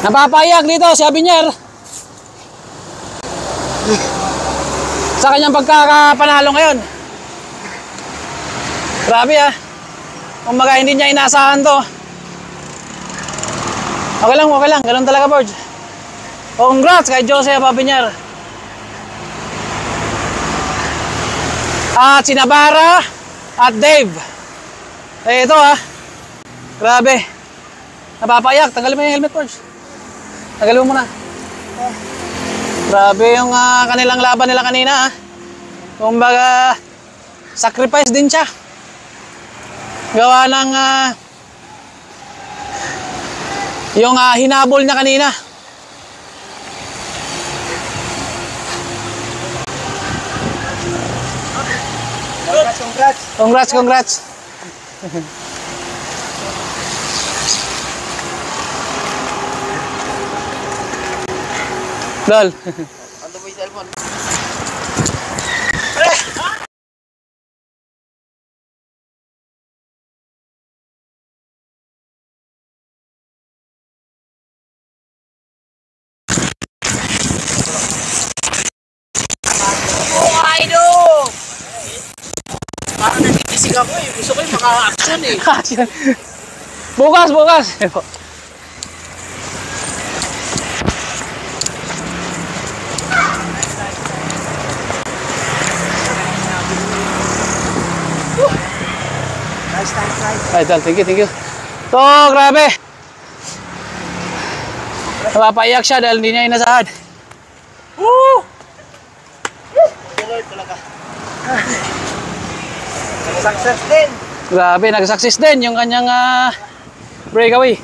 Napapayak dito si Abinyer sa kanyang pagkakapanalo ngayon. Grabe ah. Kumbaga hindi niya inaasahan to. Okay lang, okay lang. Ganun talaga, Borge. Congrats kay Joseph Abinyer. At si Navarra at Dave. Eh ito ah. Grabe. Napapayak. Tanggalin mo yung helmet, Borge. Tanggalin mo muna. Grabe yung kanilang laban nila kanina ah. Kumbaga sacrifice din siya. Gawa ng yung hinabol niya kanina. Congrats, congrats. Lol. Ando mo yung cellphone. Parang nagigising ako eh. Gusto ko yung maka-action eh. Bukas, bukas. Nice. Ay, thank you, thank you. So, grabe. Napapaiyak siya dahil hindi niya inasahan. Woo! Tuloy talaga. Success din. Grabe, nag-success din yung kanyang breakaway.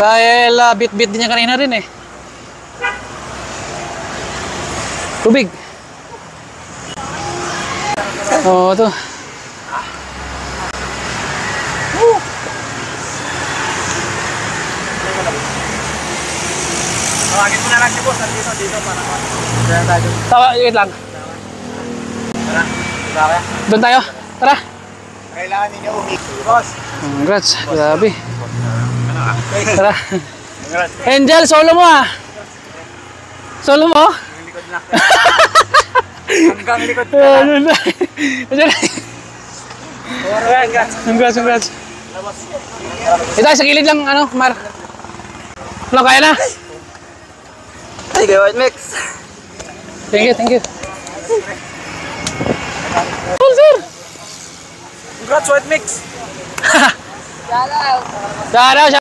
Dahil bit-bit din niya kanina rin eh. Tubig. Oo, ito. Tawagin mo na lang si boss. Dito para tayo. Wait lang. Tara. Diba kaya? Doon tayo. Tara. Kailangan ninyo umikot. Boss. Congrats. Grabe. Tara. Congrats. Angel, solo mo ah. Solo mo? Hanggang likod na. Hanggang likod na. Congrats, congrats. Ito sa gilid lang, ano, Mar. Ano, kaya na? Ay, kay White Mix. Thank you, thank you. Oh, sir. Congrats, White Mix. Shout out.